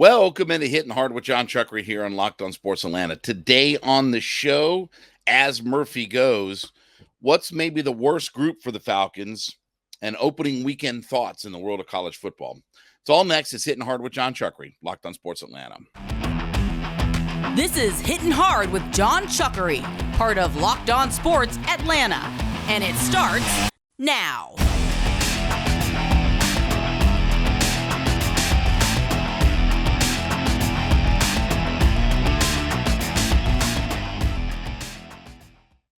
Welcome into Hittin Hard with Jon Chuckery here on Locked On Sports Atlanta. Today on the show, as Murphy goes, what's maybe the worst group for the Falcons and opening weekend thoughts in the world of college football. It's all next. It's Hittin Hard with Jon Chuckery, Locked On Sports Atlanta. This is Hittin Hard with Jon Chuckery, part of Locked On Sports Atlanta. And it starts now.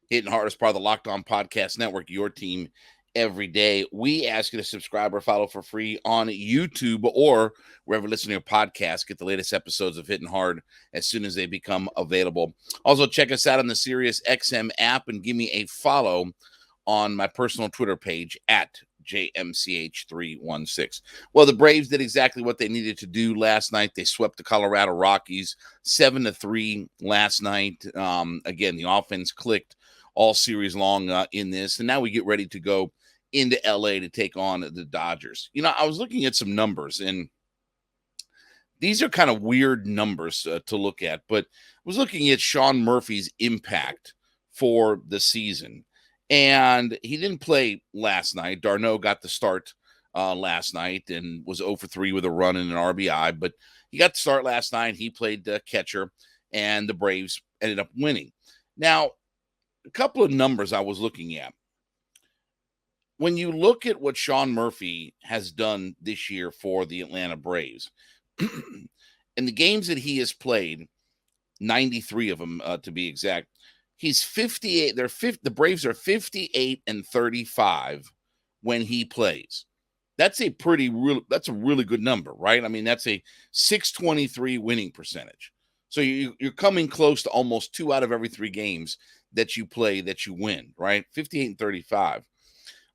Hittin Hard is part of the Locked On Podcast Network, your team every day. We ask you to subscribe or follow for free on YouTube or wherever listening to your podcast. Get the latest episodes of Hittin Hard as soon as they become available. Also, check us out on the Sirius XM app and give me a follow on my personal Twitter page at JMCH316. Well, the Braves did exactly what they needed to do last night. They swept the Colorado Rockies 7-3 last night. Again, the offense clicked all series long in this. And now we get ready to go into LA to take on the Dodgers. You know, I was looking at some numbers, and these are kind of weird numbers to look at, but I was looking at Sean Murphy's impact for the season. And he didn't play last night. Darno got the start last night and was 0 for 3 with a run and an RBI, but he got the start last night. He played catcher, and the Braves ended up winning. Now, a couple of numbers I was looking at. When you look at what Sean Murphy has done this year for the Atlanta Braves, in the games that he has played, 93 of them to be exact, he's 58. The Braves are 58-35 when he plays. That's a really good number, right? I mean, that's a .623 winning percentage. So you're coming close to almost 2 out of every 3 games that you play that you win, right? 58-35.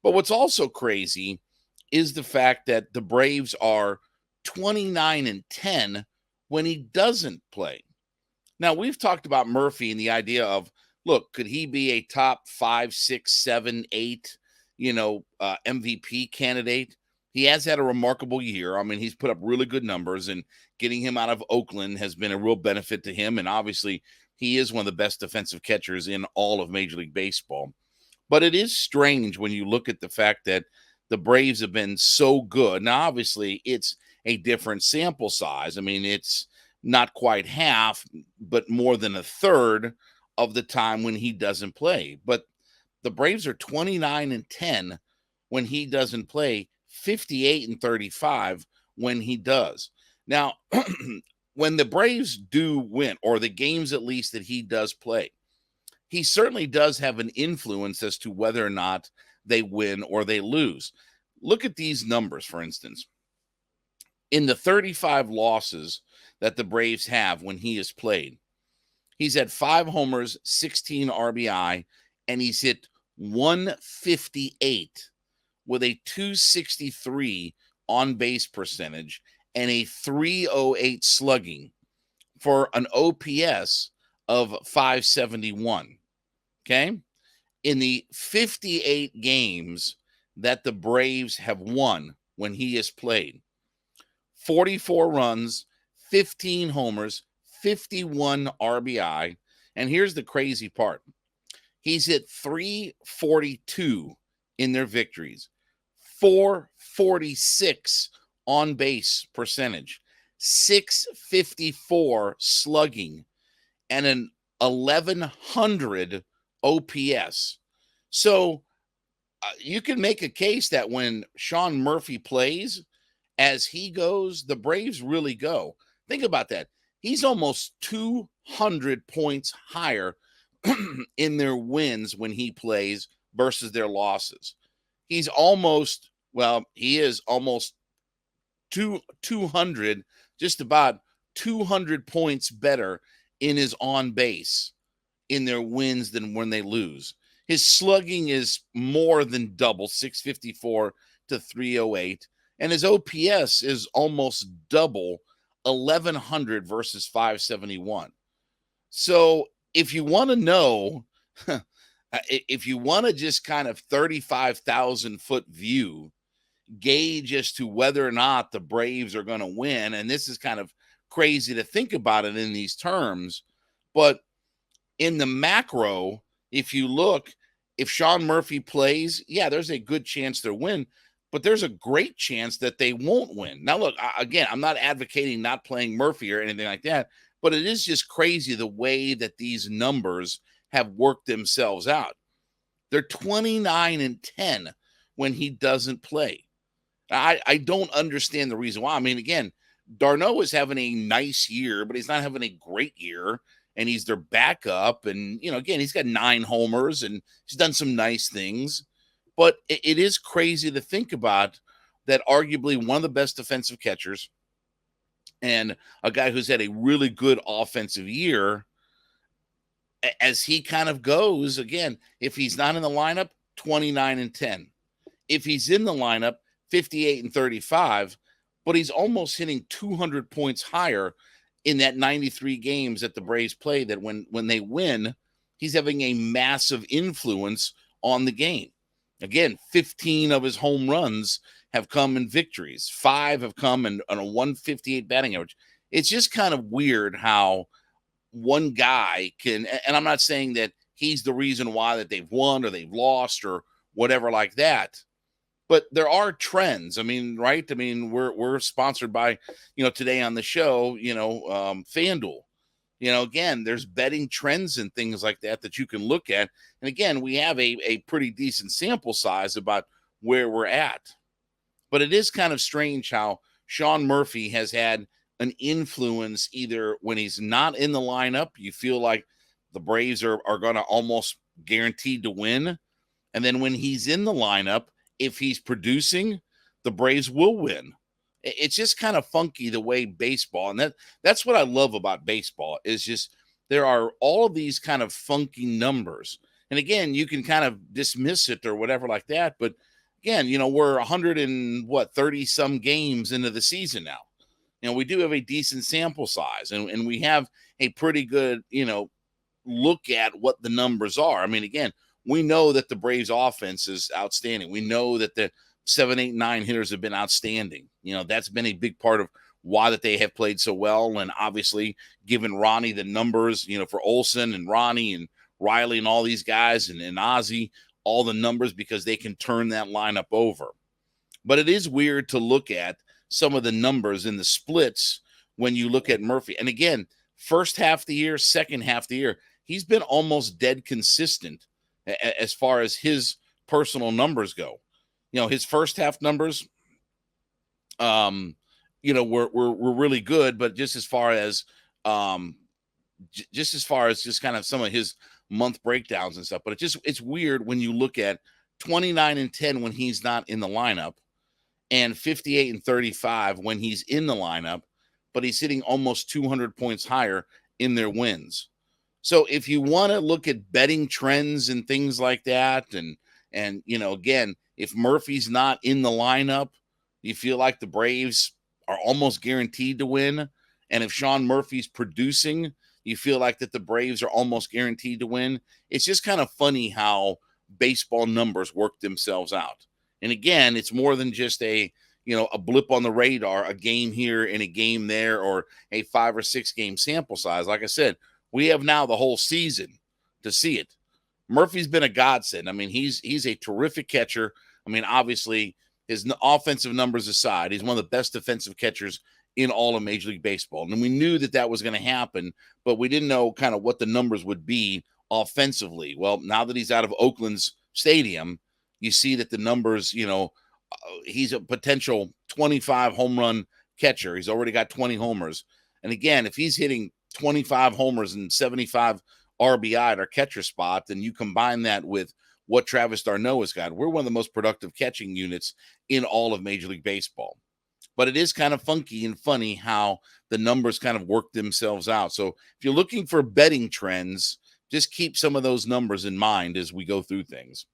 But what's also crazy is the fact that the Braves are 29-10 when he doesn't play. Now, we've talked about Murphy and the idea of, look, could he be a top 5, 6, 7, 8, MVP candidate? He has had a remarkable year. I mean, he's put up really good numbers, and getting him out of Oakland has been a real benefit to him. And obviously, he is one of the best defensive catchers in all of Major League Baseball. But it is strange when you look at the fact that the Braves have been so good. Now, obviously, it's a different sample size. I mean, it's not quite half, but more than a third of the time when he doesn't play. But the Braves are 29-10 when he doesn't play, 58-35 when he does. Now, when the Braves do win, or the games at least that he does play, he certainly does have an influence as to whether or not they win or they lose. Look at these numbers, for instance. In the 35 losses that the Braves have when he has played, he's had 5 homers, 16 RBI, and he's hit 158 with a .263 on-base percentage and a .308 slugging for an OPS of 571. Okay? In the 58 games that the Braves have won when he has played, 44 runs, 15 homers, 51 RBI, and here's the crazy part. He's hit .342 in their victories, .446 on-base percentage, .654 slugging, and an 1,100 OPS. So you can make a case that when Sean Murphy plays, as he goes, the Braves really go. Think about that. He's almost 200 points higher in their wins when he plays versus their losses. He is almost 200, just about 200 points better in his on base in their wins than when they lose. His slugging is more than double, 654 to 308, and his OPS is almost double, 1,100 versus 571. So if you want to know, if you want to just kind of 35,000 foot view, gauge as to whether or not the Braves are going to win, and this is kind of crazy to think about it in these terms. But in the macro, if you look, if Sean Murphy plays, yeah, there's a good chance they'll win, but there's a great chance that they won't win. Now, look, again, I'm not advocating not playing Murphy or anything like that, but it is just crazy the way that these numbers have worked themselves out. They're 29-10 when he doesn't play. I don't understand the reason why. I mean, again, Darno is having a nice year, but he's not having a great year, and he's their backup. And, again, he's got 9 homers, and he's done some nice things. But it is crazy to think about that arguably one of the best defensive catchers and a guy who's had a really good offensive year, as he kind of goes, again, if he's not in the lineup, 29-10. If he's in the lineup, 58-35, but he's almost hitting 200 points higher in that 93 games that the Braves play, that when they win, he's having a massive influence on the game. Again, 15 of his home runs have come in victories. 5 have come on a 158 batting average. It's just kind of weird how one guy can, and I'm not saying that he's the reason why that they've won or they've lost or whatever like that, but there are trends. I mean, right? I mean, we're sponsored by, today on the show, FanDuel. Again, there's betting trends and things like that you can look at. And again, we have a pretty decent sample size about where we're at. But it is kind of strange how Sean Murphy has had an influence either when he's not in the lineup, you feel like the Braves are going to almost guaranteed to win. And then when he's in the lineup, if he's producing, the Braves will win. It's just kind of funky the way baseball, and that's what I love about baseball, is just there are all of these kind of funky numbers. And again, you can kind of dismiss it or whatever like that. But again, we're 130 some games into the season now. We do have a decent sample size, and we have a pretty good, look at what the numbers are. I mean, again, we know that the Braves offense is outstanding. We know that the 7, 8, 9 hitters have been outstanding. That's been a big part of why that they have played so well. And obviously given Ronnie the numbers, for Olsen and Ronnie and Riley and all these guys and Ozzie, all the numbers, because they can turn that lineup over. But it is weird to look at some of the numbers in the splits when you look at Murphy. And again, first half of the year, second half of the year, he's been almost dead consistent as far as his personal numbers go. His first half numbers, were really good, but just as far as just kind of some of his month breakdowns and stuff. But it's weird when you look at 29-10 when he's not in the lineup, and 58-35 when he's in the lineup, but he's hitting almost 200 points higher in their wins. So if you want to look at betting trends and things like that, and again, if Murphy's not in the lineup, you feel like the Braves are almost guaranteed to win. And if Sean Murphy's producing, you feel like that the Braves are almost guaranteed to win. It's just kind of funny how baseball numbers work themselves out. And again, it's more than just a blip on the radar, a game here and a game there, or a 5 or 6 game sample size. Like I said, we have now the whole season to see it. Murphy's been a godsend. I mean, he's a terrific catcher. I mean, obviously, his offensive numbers aside, he's one of the best defensive catchers in all of Major League Baseball. And we knew that was going to happen, but we didn't know kind of what the numbers would be offensively. Well, now that he's out of Oakland's stadium, you see that the numbers, he's a potential 25 home run catcher. He's already got 20 homers. And again, if he's hitting 25 homers and 75 RBI at our catcher spot, then you combine that with what Travis d'Arnaud has got. We're one of the most productive catching units in all of Major League Baseball. But it is kind of funky and funny how the numbers kind of work themselves out. So if you're looking for betting trends, just keep some of those numbers in mind as we go through things.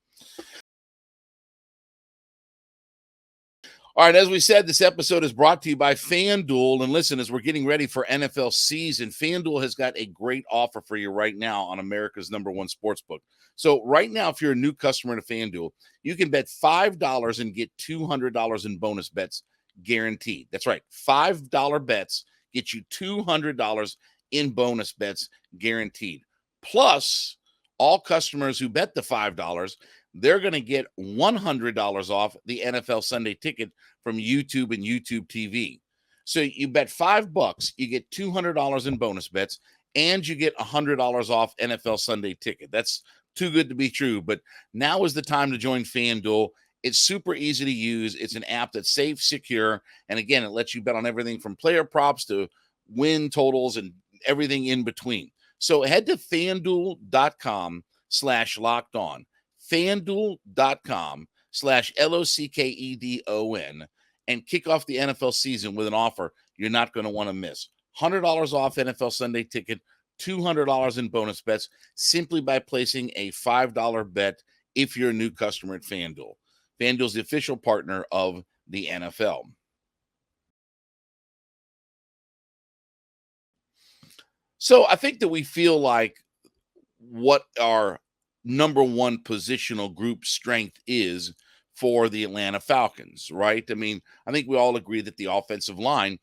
All right, as we said, this episode is brought to you by FanDuel. And listen, as we're getting ready for NFL season, FanDuel has got a great offer for you right now on America's #1 sportsbook. So right now, if you're a new customer to FanDuel, you can bet $5 and get $200 in bonus bets guaranteed. That's right, $5 bets gets you $200 in bonus bets guaranteed. Plus, all customers who bet the $5, they're going to get $100 off the NFL Sunday Ticket from YouTube and YouTube TV. So you bet $5, you get $200 in bonus bets, and you get $100 off NFL Sunday Ticket. That's too good to be true, but now is the time to join FanDuel. It's super easy to use. It's an app that's safe, secure, and again, it lets you bet on everything from player props to win totals and everything in between. So head to FanDuel.com/lockedon, FanDuel.com/LOCKEDON, and kick off the NFL season with an offer you're not going to want to miss. $100 off NFL Sunday Ticket, $200 in bonus bets simply by placing a $5 bet if you're a new customer at FanDuel. FanDuel's the official partner of the NFL. So I think that we feel like what our number one positional group strength is for the Atlanta Falcons, right? I mean, I think we all agree that the offensive line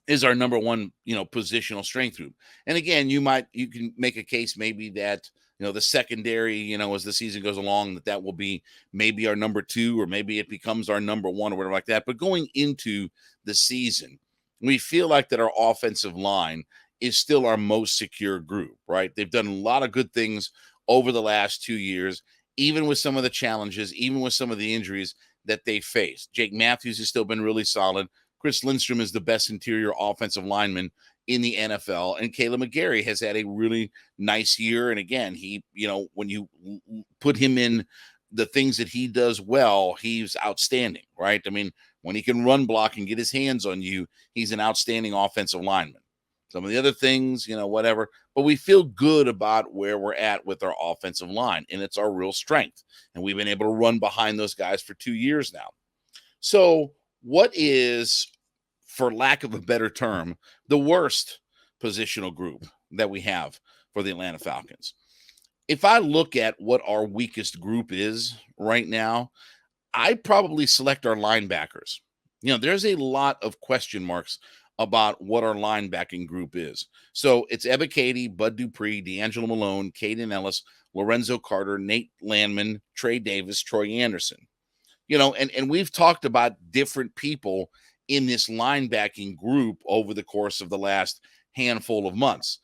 is our number one, positional strength group. And again, you can make a case maybe that, the secondary, as the season goes along, that will be maybe our number two, or maybe it becomes our number one or whatever like that. But going into the season, we feel like that our offensive line is still our most secure group, right? They've done a lot of good things over the last 2 years, even with some of the challenges, even with some of the injuries that they faced. Jake Matthews has still been really solid. Chris Lindstrom is the best interior offensive lineman in the NFL. And Caleb McGarry has had a really nice year. And again, he, when you put him in the things that he does well, he's outstanding, right? I mean, when he can run block and get his hands on you, he's an outstanding offensive lineman. Some of the other things, whatever, but we feel good about where we're at with our offensive line, and it's our real strength. And we've been able to run behind those guys for 2 years now. So what is, for lack of a better term, the worst positional group that we have for the Atlanta Falcons? If I look at what our weakest group is right now, I'd probably select our linebackers. There's a lot of question marks about what our linebacking group is. So it's Ebiketie, Bud Dupree, D'Angelo Malone, Kaden Ellis, Lorenzo Carter, Nate Landman, Trey Davis, Troy Anderson. And we've talked about different people in this linebacking group over the course of the last handful of months.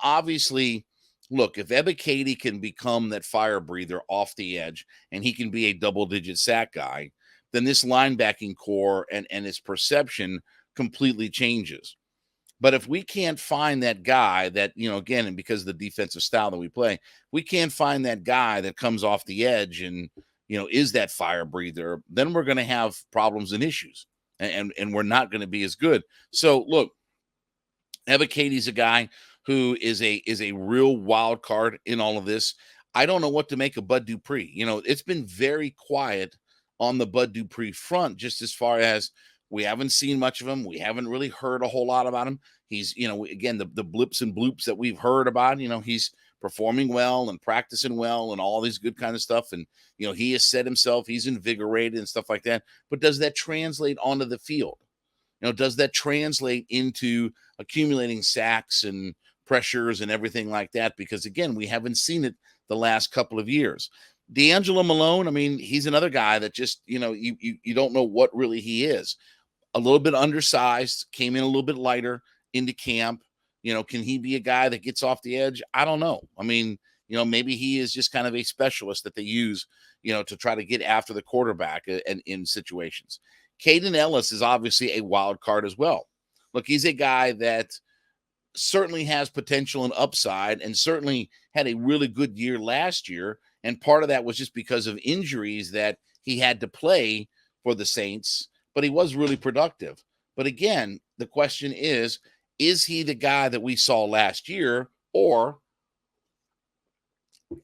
Obviously, look, if Ebiketie can become that fire breather off the edge and he can be a double-digit sack guy, then this linebacking core and its perception completely changes. But if we can't find that guy that, again, and because of the defensive style that we play, we can't find that guy that comes off the edge and, is that fire breather, then we're going to have problems and issues, and we're not going to be as good. So look, Ebiketie's a guy who is a real wild card in all of this. I don't know what to make of Bud Dupree. It's been very quiet on the Bud Dupree front, just as far as we haven't seen much of him. We haven't really heard a whole lot about him. He's, again, the blips and bloops that we've heard about, he's performing well and practicing well and all these good kind of stuff. And, he has said himself, he's invigorated and stuff like that. But does that translate onto the field? Does that translate into accumulating sacks and pressures and everything like that? Because, again, we haven't seen it the last couple of years. D'Angelo Malone, I mean, he's another guy that just, you don't know what really he is. A little bit undersized, came in a little bit lighter into camp. Can he be a guy that gets off the edge? I don't know. I mean, maybe he is just kind of a specialist that they use, to try to get after the quarterback and in situations. Kaden Ellis is obviously a wild card as well. Look, he's a guy that certainly has potential and upside, and certainly had a really good year last year. And part of that was just because of injuries that he had to play for the Saints, but he was really productive. But again, the question is he the guy that we saw last year, or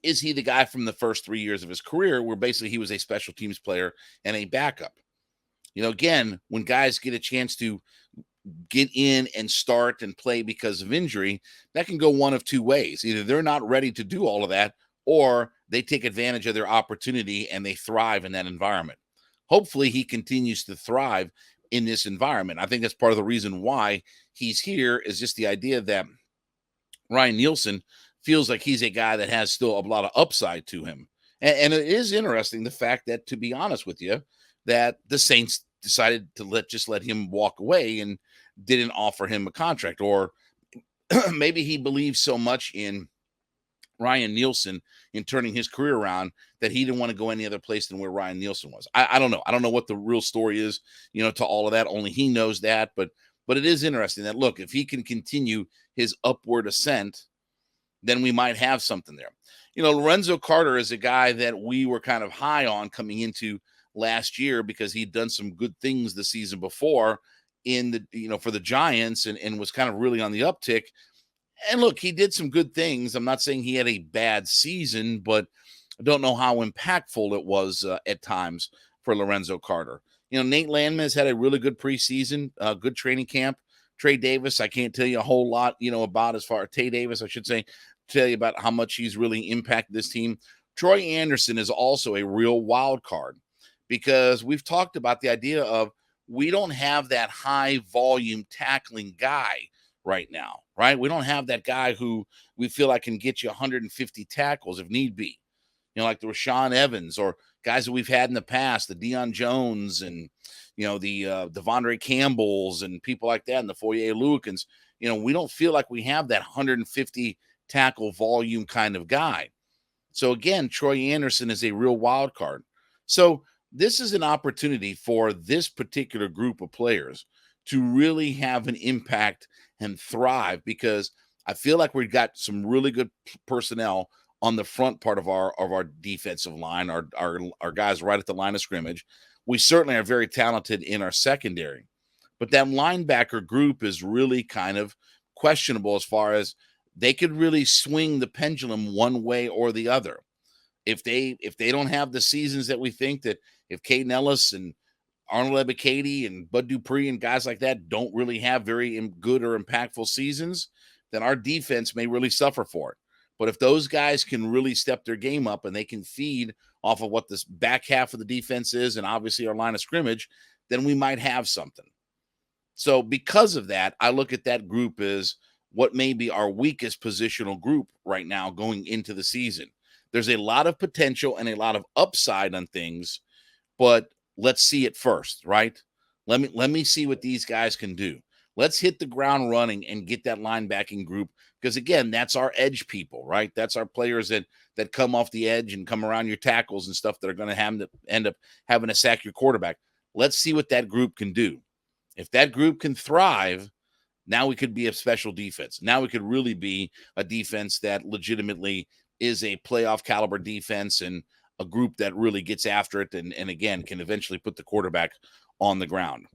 is he the guy from the first 3 years of his career where basically he was a special teams player and a backup? Again, when guys get a chance to get in and start and play because of injury, that can go one of two ways. Either they're not ready to do all of that, or they take advantage of their opportunity and they thrive in that environment. Hopefully he continues to thrive in this environment. I think that's part of the reason why he's here, is just the idea that Ryan Nielsen feels like he's a guy that has still a lot of upside to him. And it is interesting, the fact that, to be honest with you, that the Saints decided to let him walk away and didn't offer him a contract. Or maybe he believes so much in Ryan Nielsen in turning his career around that he didn't want to go any other place than where Ryan Nielsen was. I don't know. I don't know what the real story is, to all of that. Only he knows that. But it is interesting that, look, if he can continue his upward ascent, then we might have something there. Lorenzo Carter is a guy that we were kind of high on coming into last year because he'd done some good things the season before in the, for the Giants, and was kind of really on the uptick. And look, he did some good things. I'm not saying he had a bad season, but I don't know how impactful it was at times for Lorenzo Carter. Nate Landman has had a really good preseason, good training camp. Trey Davis, I can't tell you a whole lot, about, as far as Tay Davis, I should say, tell you about how much he's really impacted this team. Troy Anderson is also a real wild card, because we've talked about the idea of, we don't have that high volume tackling guy right now, right? We don't have that guy who we feel like can get you 150 tackles if need be. Like the Rashaan Evans, or guys that we've had in the past, the Deion Jones, and, the Devondre Campbells and people like that, and the Foye Lukens. We don't feel like we have that 150 tackle volume kind of guy. So again, Troy Anderson is a real wild card. So this is an opportunity for this particular group of players to really have an impact and thrive, because I feel like we've got some really good personnel on the front part of our defensive line, our guys right at the line of scrimmage. We certainly are very talented in our secondary, but that linebacker group is really kind of questionable, as far as they could really swing the pendulum one way or the other. If they don't have the seasons that we think, that if Caden Ellis and Arnold Ebiketie and Bud Dupree and guys like that don't really have very good or impactful seasons, then our defense may really suffer for it. But if those guys can really step their game up, and they can feed off of what this back half of the defense is, and obviously our line of scrimmage, then we might have something. So because of that, I look at that group as what may be our weakest positional group right now going into the season. There's a lot of potential and a lot of upside on things, but let's see it first, right? Let me see what these guys can do. Let's hit the ground running and get that linebacking group, because again, that's our edge people, right? That's our players that come off the edge and come around your tackles and stuff, that are going to have to end up having to sack your quarterback. Let's see what that group can do. If that group can thrive, now we could be a special defense. Now we could really be a defense that legitimately is a playoff caliber defense, and a group that really gets after it, and again, can eventually put the quarterback on the ground.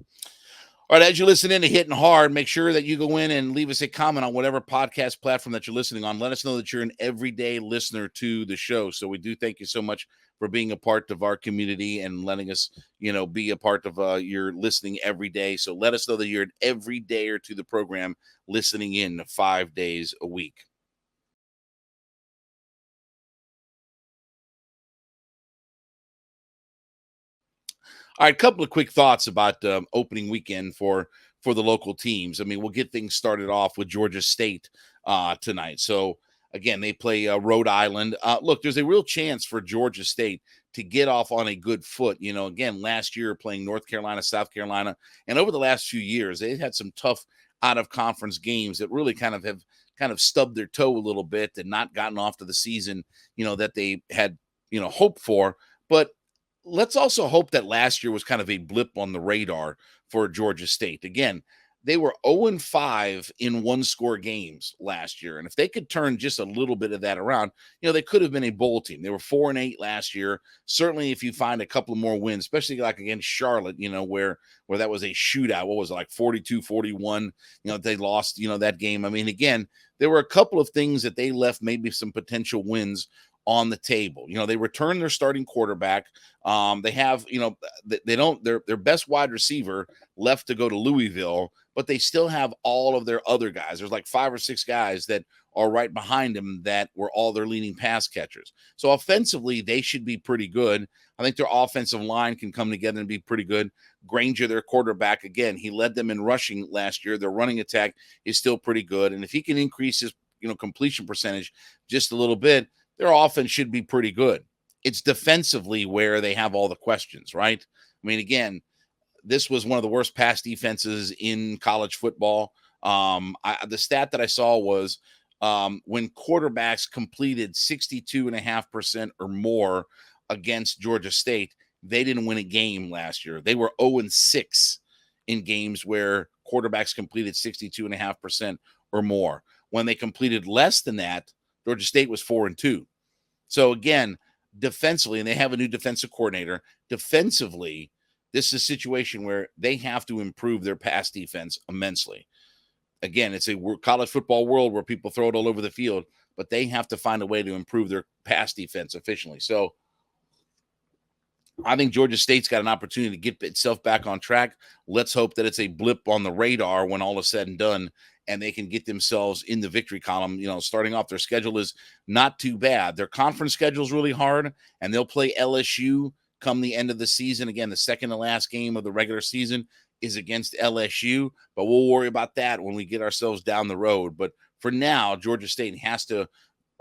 All right, as you listen in to Hittin' Hard, make sure that you go in and leave us a comment on whatever podcast platform that you're listening on. Let us know that you're an everyday listener to the show. So we do thank you so much for being a part of our community and letting us, be a part of your listening every day. So let us know that you're an everydayer to the program, listening in 5 days a week. All right, a couple of quick thoughts about opening weekend for the local teams. I mean, we'll get things started off with Georgia State tonight. So, again, they play Rhode Island. Look, there's a real chance for Georgia State to get off on a good foot. Again, last year playing North Carolina, South Carolina, and over the last few years, they've had some tough out-of-conference games that really kind of stubbed their toe a little bit and not gotten off to the season, that they had, hoped for. But let's also hope that last year was kind of a blip on the radar for Georgia State. Again, they were 0-5 in one-score games last year. And if they could turn just a little bit of that around, they could have been a bowl team. They were 4-8 last year. Certainly if you find a couple more wins, especially like against Charlotte, where that was a shootout. What was it, like 42-41? They lost, that game. I mean, again, there were a couple of things that they left maybe some potential wins on the table. They return their starting quarterback. They have, their best wide receiver left to go to Louisville, but they still have all of their other guys. There's like 5 or 6 guys that are right behind him that were all their leading pass catchers. So offensively, they should be pretty good. I think their offensive line can come together and be pretty good. Granger, their quarterback, again, he led them in rushing last year. Their running attack is still pretty good. And if he can increase his completion percentage just a little bit, their offense should be pretty good. It's defensively where they have all the questions, right? I mean, again, this was one of the worst pass defenses in college football. The stat that I saw was when quarterbacks completed 62.5% or more against Georgia State, they didn't win a game last year. They were 0-6 in games where quarterbacks completed 62.5% or more. When they completed less than that, Georgia State was 4-2. So again, defensively, and they have a new defensive coordinator, defensively, this is a situation where they have to improve their pass defense immensely. Again, it's a college football world where people throw it all over the field, but they have to find a way to improve their pass defense efficiently. So I think Georgia State's got an opportunity to get itself back on track. Let's hope that it's a blip on the radar when all is said and done, and they can get themselves in the victory column. Starting off, their schedule is not too bad. Their conference schedule is really hard, and they'll play LSU come the end of the season. Again, the second to last game of the regular season is against LSU, but we'll worry about that when we get ourselves down the road. But for now, Georgia State has to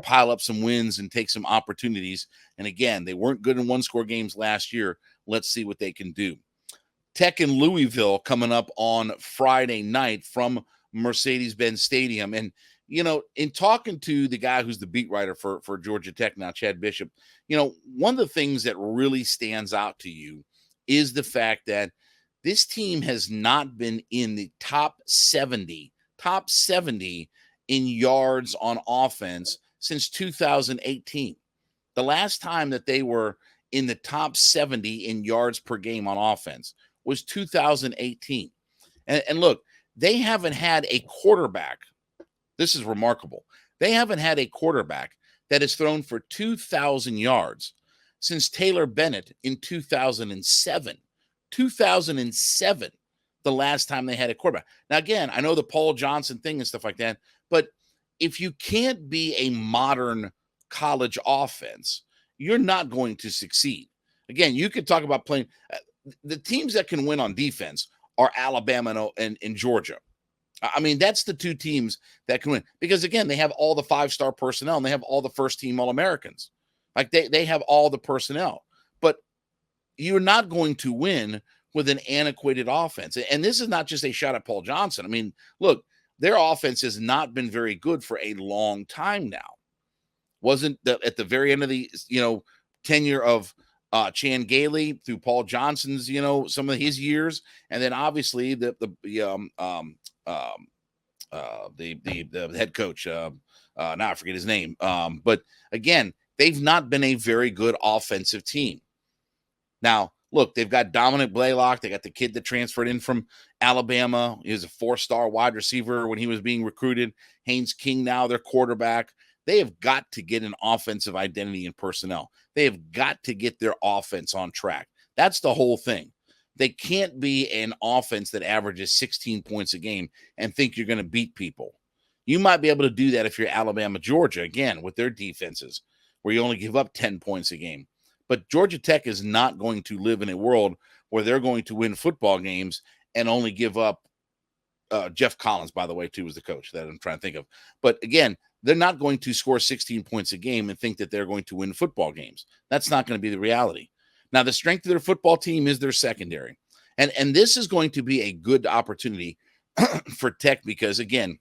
pile up some wins and take some opportunities. And again, they weren't good in one-score games last year. Let's see what they can do. Tech in Louisville coming up on Friday night from Mercedes-Benz Stadium. And, in talking to the guy who's the beat writer for Georgia Tech now, Chad Bishop, one of the things that really stands out to you is the fact that this team has not been in the top 70 in yards on offense since 2018. The last time that they were in the top 70 in yards per game on offense was 2018. And look, they haven't had a quarterback. This is remarkable. They haven't had a quarterback that has thrown for 2,000 yards since Taylor Bennett in 2007. 2007, the last time they had a quarterback. Now, again, I know the Paul Johnson thing and stuff like that, but if you can't be a modern college offense, you're not going to succeed. Again, you could talk about playing the teams that can win on defense are Alabama and Georgia. I mean, that's the two teams that can win because, again, they have all the five-star personnel and they have all the first-team All-Americans. Like they have all the personnel, but you're not going to win with an antiquated offense. And this is not just a shot at Paul Johnson. I mean, look, their offense has not been very good for a long time now. Wasn't at the very end of the, tenure of Chan Gailey through Paul Johnson's, some of his years. And then obviously the head coach, now I forget his name. But again, they've not been a very good offensive team. Now, look, they've got Dominic Blaylock. They got the kid that transferred in from Alabama. He was a 4-star wide receiver when he was being recruited. Haynes King now, their quarterback. They have got to get an offensive identity and personnel. They have got to get their offense on track. That's the whole thing. They can't be an offense that averages 16 points a game and think you're going to beat people. You might be able to do that if you're Alabama, Georgia, again, with their defenses, where you only give up 10 points a game. But Georgia Tech is not going to live in a world where they're going to win football games and only give up Jeff Collins, by the way, too, was the coach that I'm trying to think of. But again, they're not going to score 16 points a game and think that they're going to win football games. That's not going to be the reality. Now, the strength of their football team is their secondary. And this is going to be a good opportunity for Tech because, again,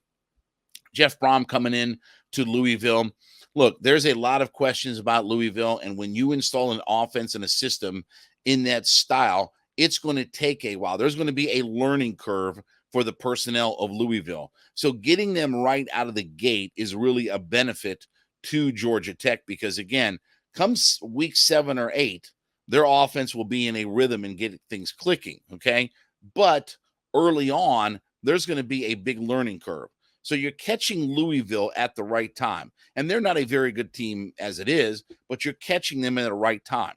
Jeff Brom coming in to Louisville. Look, there's a lot of questions about Louisville, and when you install an offense and a system in that style, it's going to take a while. There's going to be a learning curve for the personnel of Louisville. So getting them right out of the gate is really a benefit to Georgia Tech because, again, comes week 7 or 8, their offense will be in a rhythm and get things clicking, okay? But early on, there's going to be a big learning curve. So you're catching Louisville at the right time. And they're not a very good team as it is, but you're catching them at the right time.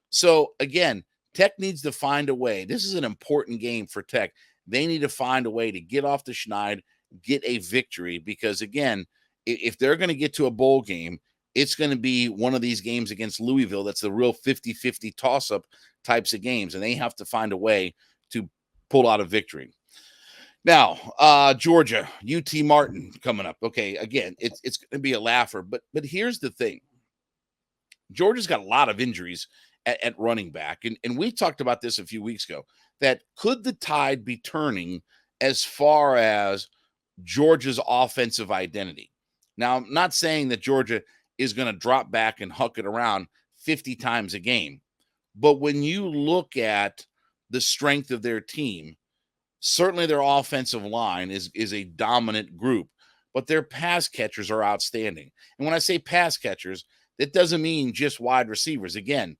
So, again, Tech needs to find a way. This is an important game for Tech. They need to find a way to get off the schneid, get a victory, because, again, if they're going to get to a bowl game, it's going to be one of these games against Louisville that's the real 50-50 toss-up types of games, and they have to find a way to pull out a victory. Now, Georgia, UT Martin coming up. Okay, again, it's going to be a laugher, but here's the thing. Georgia's got a lot of injuries at running back, and we talked about this a few weeks ago, that could the tide be turning as far as Georgia's offensive identity? Now, I'm not saying that Georgia is going to drop back and huck it around 50 times a game, but when you look at the strength of their team, certainly their offensive line is a dominant group, but their pass catchers are outstanding. And when I say pass catchers, that doesn't mean just wide receivers. Again,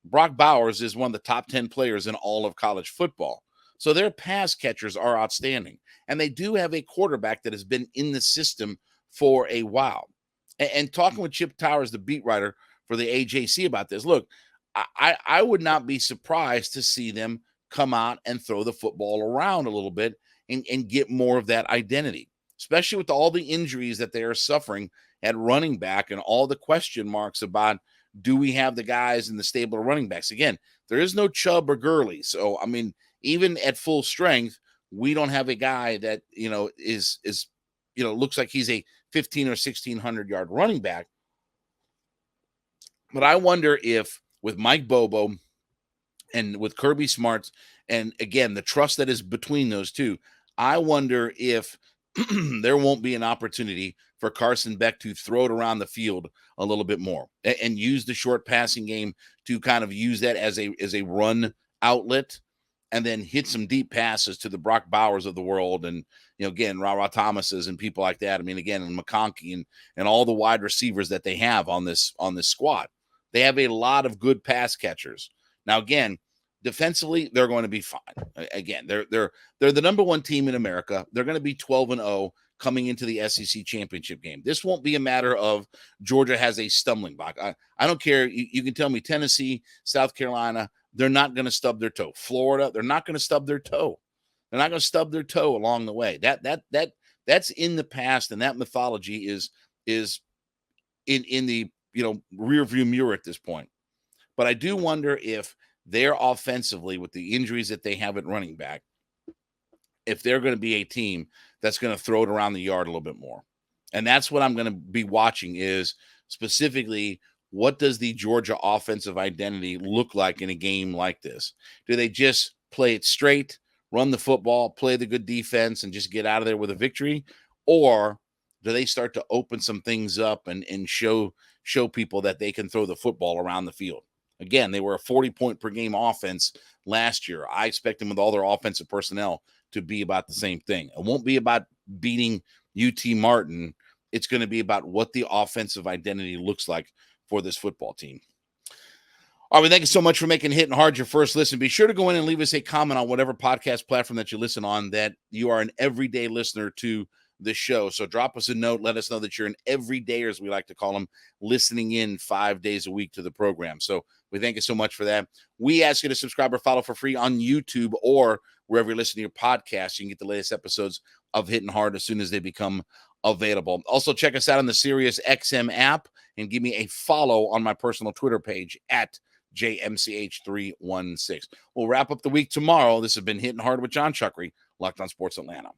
Brock Bowers is one of the top 10 players in all of college football. So their pass catchers are outstanding. And they do have a quarterback that has been in the system for a while. And talking with Chip Towers, the beat writer for the AJC about this, look, I would not be surprised to see them come out and throw the football around a little bit and get more of that identity, especially with all the injuries that they are suffering at running back and all the question marks about, do we have the guys in the stable of running backs? Again, there is no Chubb or Gurley. So, I mean, even at full strength, we don't have a guy that, is looks like he's a 15 or 1,600 yard running back. But I wonder if with Mike Bobo and with Kirby Smarts, and again, the trust that is between those two, I wonder if there won't be an opportunity for Carson Beck to throw it around the field a little bit more and use the short passing game to kind of use that as a run outlet, and then hit some deep passes to the Brock Bowers of the world. And, again, Ra Thomases and people like that. I mean, again, and McConkey and all the wide receivers that they have on this squad. They have a lot of good pass catchers. Now, again, defensively, they're going to be fine. Again, they're the number one team in America. They're going to be 12-0 coming into the SEC championship game. This won't be a matter of Georgia has a stumbling block. I don't care. You can tell me Tennessee, South Carolina, they're not going to stub their toe. Florida, they're not going to stub their toe. They're not going to stub their toe along the way. That's in the past, and that mythology is in the rear view mirror at this point. But I do wonder if they're offensively, with the injuries that they have at running back, if they're going to be a team that's going to throw it around the yard a little bit more. And that's what I'm going to be watching, is specifically, what does the Georgia offensive identity look like in a game like this? Do they just play it straight, run the football, play the good defense, and just get out of there with a victory? Or do they start to open some things up and show people that they can throw the football around the field? Again, they were a 40-point per game offense last year. I expect them, with all their offensive personnel, to be about the same thing. It won't be about beating UT Martin. It's going to be about what the offensive identity looks like for this football team. All right, thank you so much for making Hittin' Hard your first listen. Be sure to go in and leave us a comment on whatever podcast platform that you listen on, that you are an everyday listener to the show. So drop us a note. Let us know that you're an everydayer, as we like to call them, listening in 5 days a week to the program. So we thank you so much for that. We ask you to subscribe or follow for free on YouTube or wherever you listen to your podcast. You can get the latest episodes of Hittin' Hard as soon as they become available. Also, check us out on the Sirius XM app and give me a follow on my personal Twitter page at JMCH316. We'll wrap up the week tomorrow. This has been Hittin' Hard with Jon Chuckery, Locked On Sports Atlanta.